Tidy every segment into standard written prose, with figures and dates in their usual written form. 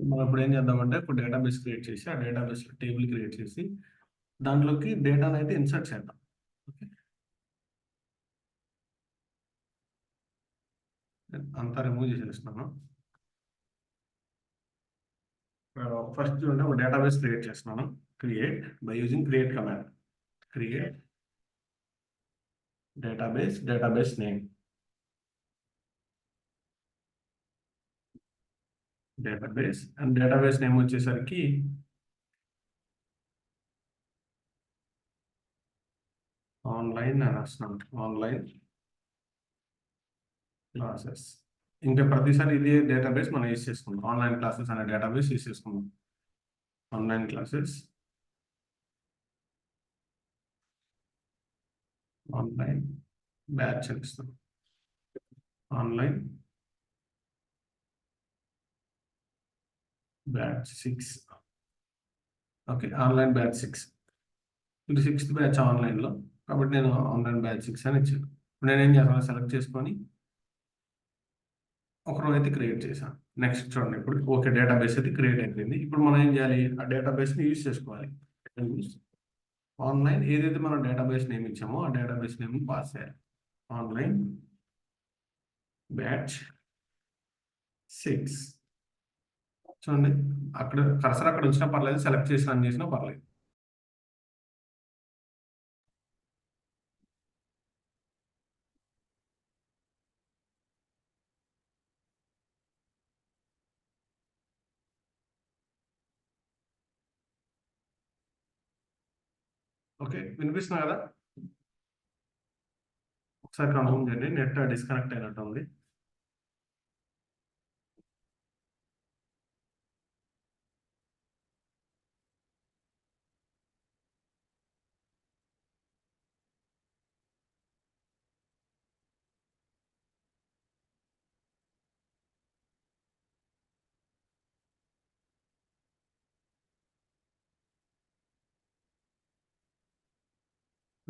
మనం ఇప్పుడు ఏం చేద్దామంటే ఒక డేటాబేస్ క్రియేట్ చేసి ఆ డేటాబేస్ టేబుల్ క్రియేట్ చేసి దాంట్లోకి డేటాను అయితే ఇన్సర్ట్ చేద్దాం. ఓకే, అంతా రిమూవ్ చేసేస్తున్నాను. ఫస్ట్ చూడండి, ఒక డేటాబేస్ క్రియేట్ చేస్తున్నాను. Create by using create command. Create database name, database and database name వచ్చేసరికి ఆన్లైన్ అని వస్తున్నాను. Online classes. ఇంకా ప్రతిసారి ఇదే డేటాబేస్ మనం యూస్ చేసుకుందాం. ఆన్లైన్ క్లాసెస్ అనే డేటాబేస్ యూస్ చేసుకుందాం. ఆన్లైన్ క్లాసెస్, ఆన్లైన్ బ్యాచ్ అని ఇస్తాం. Online batch 6. Okay, online batch 6. ఇది 6th బ్యాచ్ ఆన్లైన్లో, కాబట్టి నేను ఆన్లైన్ బ్యాచ్ 6 అని ఇచ్చాను. ఇప్పుడు నేను ఏం చేస్తాను, సెలెక్ట్ చేసుకొని ఒక రో అయితే క్రియేట్ చేశాను. నెక్స్ట్ చూడండి, ఇప్పుడు ఓకే డేటాబేస్ అయితే క్రియేట్ అయిపోయింది. ఇప్పుడు మనం ఏం చేయాలి, ఆ డేటాబేస్ని యూజ్ చేసుకోవాలి. ఆన్లైన్ ఏదైతే మనం డేటాబేస్ నేమ్ ఇచ్చామో ఆ డేటాబేస్ నేమ్ పాస్ చేయాలి. Online batch 6. చూడండి, అక్కడ కర్సర్ అక్కడ ఉంచినా పర్లేదు, సెలెక్ట్ చేసి రన్ చేసినా పర్లేదు. ఓకే, వినిపిస్తున్నా కదా? ఒకసారి కన్ఫర్మ్ చేయండి, నెట్ డిస్కనెక్ట్ అయినట్టు ఉంది.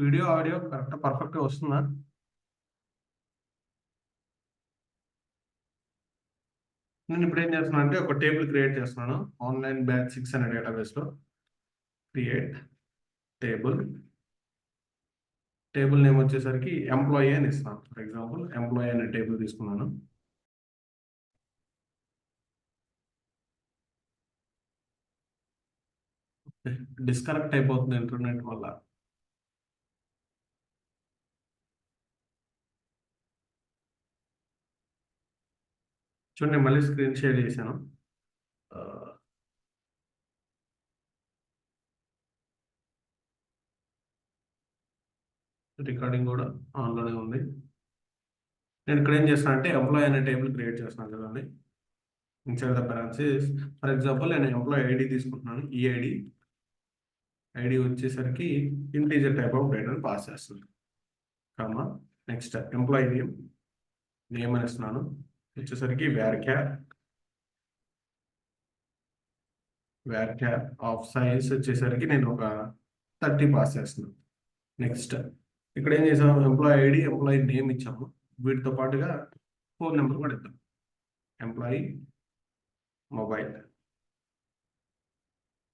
వీడియో ఆడియో పర్ఫెక్ట్గా వస్తుందా? నేను ఇప్పుడు ఏం చేస్తున్నాను అంటే ఒక టేబుల్ క్రియేట్ చేస్తున్నాను. ఆన్లైన్ బ్యాచ్ 6 అనే డేటాబేస్లో క్రియేట్ టేబుల్. టేబుల్ నేమ్ వచ్చేసరికి ఎంప్లాయీ అని ఇస్తాను. ఫర్ ఎగ్జాంపుల్ ఎంప్లాయీ అనే టేబుల్ తీసుకున్నాను. డిస్కనెక్ట్ అయిపోతుంది ఇంటర్నెట్ వల్ల. చూడండి, మళ్ళీ స్క్రీన్ షేర్ చేశాను. రికార్డింగ్ కూడా ఆన్లోనే ఉంది. నేను ఇక్కడ ఏం చేస్తాను అంటే ఎంప్లాయీ అనే టేబుల్ క్రియేట్ చేస్తున్నాను కదండి. Inside the branches, for example నేను ఎంప్లాయీ ఐడి తీసుకుంటున్నాను. ఈ ఐడి వచ్చేసరికి ఇంటీజర్ టైప్ ఆఫ్ డేటాను పాస్ చేస్తుంది. కామా నెక్స్ట్ ఎంప్లాయీ నేమ్ అని ఇస్తున్నాను. వచ్చేసరికి వ్యార్ ఆఫ్ సైజ్ వచ్చేసరికి నేను ఒక 30 పాస్ చేస్తున్నాను. నెక్స్ట్ ఇక్కడ ఏం చేసాము, ఎంప్లాయీ ఐడి ఎంప్లాయీ నేమ్ ఇచ్చాము. వీటితో పాటుగా ఫోన్ నెంబర్ కూడా ఇద్దాం. ఎంప్లాయీ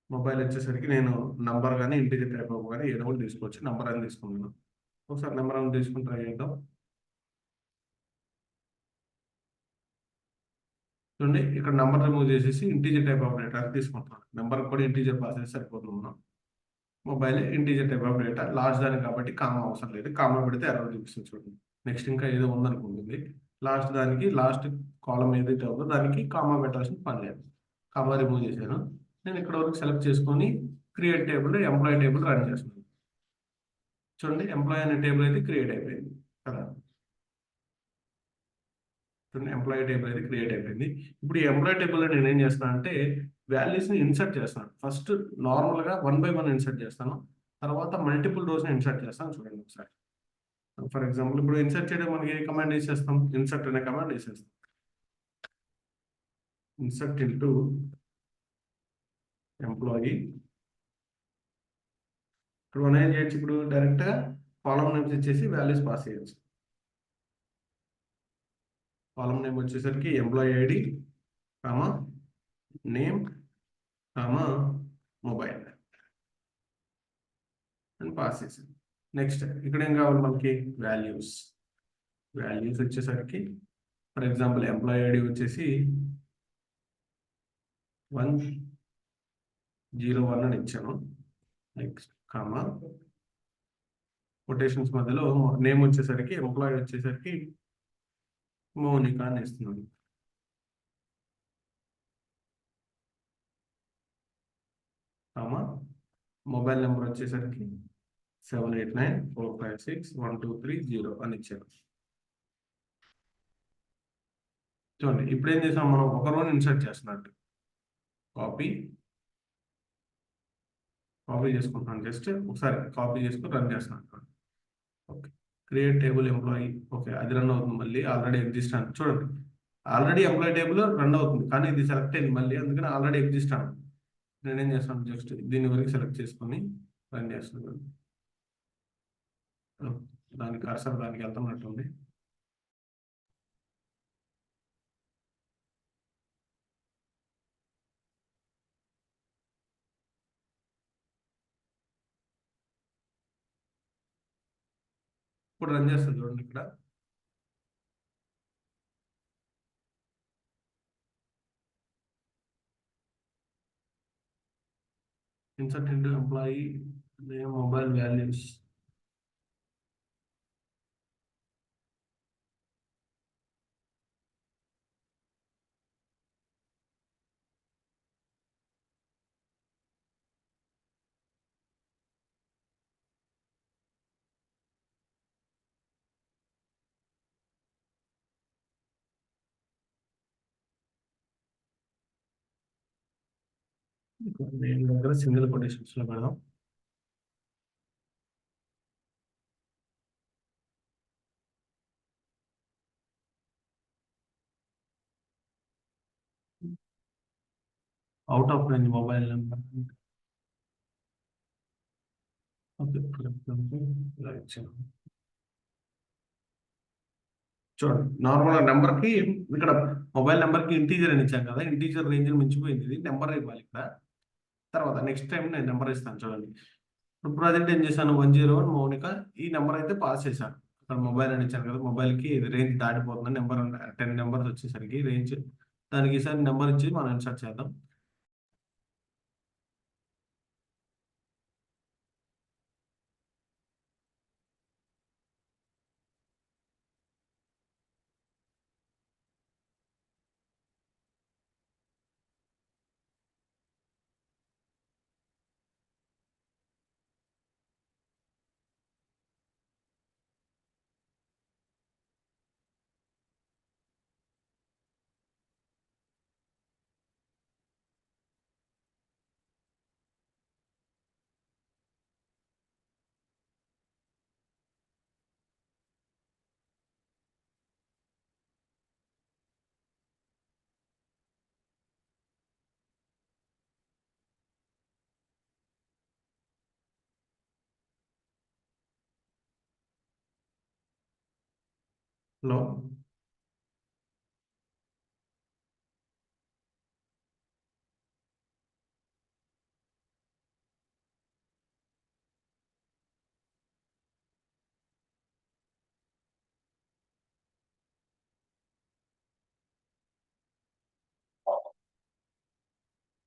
మొబైల్ వచ్చేసరికి నేను నంబర్ కానీ ఇంటీజర్ టైప్ ఆఫ్ కానీ ఏదో ఒకటి తీసుకోవచ్చు. నంబర్ అని తీసుకున్నాను. ఒకసారి నెంబర్ అని తీసుకుని ట్రై చేద్దాం. చూడండి, ఇక్కడ నెంబర్ రిమూవ్ చేసేసి ఇంటీజర్ టైప్ ఆఫ్ డేటా తీసుకుంటున్నాను. నెంబర్ కూడా ఇంటీజర్ పాస్ చేసి సరిపోతుంది. మనం mobile integer type of data last దానికి కాబట్టి కామా అవసరం లేదు. కామా పెడితే ఎర్రర్ చూపిస్తుంది. చూడండి, నెక్స్ట్ ఇంకా ఏదో ఉందనుకుంటుంది. లాస్ట్ దానికి లాస్ట్ కాలం ఏదైతే ఉందో దానికి కామా పెట్టాల్సిన పని లేదు. కామా రిమూవ్ చేశాను. నేను ఇక్కడ వరకు సెలెక్ట్ చేసుకొని create table employee table run చేస్తున్నాను. చూడండి, ఎంప్లాయీ అనే టేబుల్ అయితే క్రియేట్ అయిపోయింది కదా. చూడండి, ఎంప్లాయీ టేబుల్ అయితే క్రియేట్ అయిపోయింది. ఇప్పుడు ఈ ఎంప్లాయీ టేబుల్లో నేను ఏం చేస్తాను అంటే వాల్యూస్ని ఇన్సర్ట్ చేస్తాను. ఫస్ట్ నార్మల్గా 1 by 1 ఇన్సర్ట్ చేస్తాను. తర్వాత మల్టిపుల్ రోస్ని ఇన్సర్ట్ చేస్తాను. చూడండి ఒకసారి. ఫర్ ఎగ్జాంపుల్ ఇప్పుడు ఇన్సర్ట్ చేయడం మనకి ఏ కమాండ్ వేసేస్తాం, ఇన్సర్ట్ అనే కమాండ్ వేసేస్తాం. Insert into employee. ఇప్పుడు మనం ఏం చేయొచ్చు, ఇప్పుడు డైరెక్ట్గా కాలం నేమ్స్ ఇచ్చేసి వాల్యూస్ పాస్ చేయొచ్చు. కాలం నేమ్ వచ్చేసరికి employee ID comma name comma mobile అని పాస్ చేసాను. నెక్స్ట్ ఇక్కడ ఏం కావాలి మనకి? వాల్యూస్. వాల్యూస్ వచ్చేసరికి ఫర్ ఎగ్జాంపుల్ ఎంప్లాయీ ఐడి వచ్చేసి 101 అని ఇచ్చాను. నెక్స్ట్ కామా కొటేషన్స్ మధ్యలో నేమ్ వచ్చేసరికి ఎంప్లాయీ వచ్చేసరికి మౌనిక అని ఇస్తున్నాను. కామా మొబైల్ నెంబర్ వచ్చేసరికి 7894561230 అని ఇచ్చాను. చూడండి ఇప్పుడు ఏం చేసాం మనం? ఒక రోని ఇన్సర్ట్ చేస్తున్నట్టు కాపీ చేసుకుంటున్నాను. జస్ట్ ఒకసారి కాపీ చేసుకుని రన్ చేస్తున్నాను. Okay, create table employee. Okay, అది రన్ అవుతుంది మళ్ళీ. ఆల్రెడీ ఎగ్జిస్ట్ అని చూడండి. ఆల్రెడీ ఎంప్లాయీ టేబుల్ రన్ అవుతుంది, కానీ ఇది సెలెక్ట్ అయింది మళ్ళీ, అందుకని ఆల్రెడీ ఎగ్జిస్ట్ అని. నేనేం చేస్తాను? జస్ట్ దీని వరకు సెలెక్ట్ చేసుకొని రన్ చేస్తున్నాను. దాని కర్సర్ దానికి వెళ్తున్నట్టుంది. ఇప్పుడు రన్ చేస్తుంది చూడండి ఇక్కడ. Insert into employee name mobile values. నేను దగ్గర సింగిల్ కొటేషన్స్ లో పెడదాం. Out of range mobile number. Okay, ఇలా ఇచ్చాను. చూడండి నార్మల్ నెంబర్ కి ఇక్కడ మొబైల్ నెంబర్ కి ఇంటీజర్ అని ఇచ్చాను కదా, ఇంటీజర్ రేంజ్ మించిపోయింది. ఇది నెంబర్ ఇవ్వాలి ఇక్కడ. తర్వాత నెక్స్ట్ టైం నేను నెంబర్ ఇస్తాను చూడండి. ఇప్పుడు ప్రాజెక్ట్ ఏం చేశాను? 101 మౌనిక ఈ నెంబర్ అయితే పాస్ చేశాను. ఇక్కడ మొబైల్ అని ఇచ్చాను కదా, మొబైల్ కి ఇది రేంజ్ దాటిపోతుంది. నెంబర్ 10 నెంబర్స్ వచ్చేసరికి రేంజ్, దానికి ఈసారి నెంబర్ ఇచ్చి మనం ఇన్సర్ట్ చేద్దాం. హలో.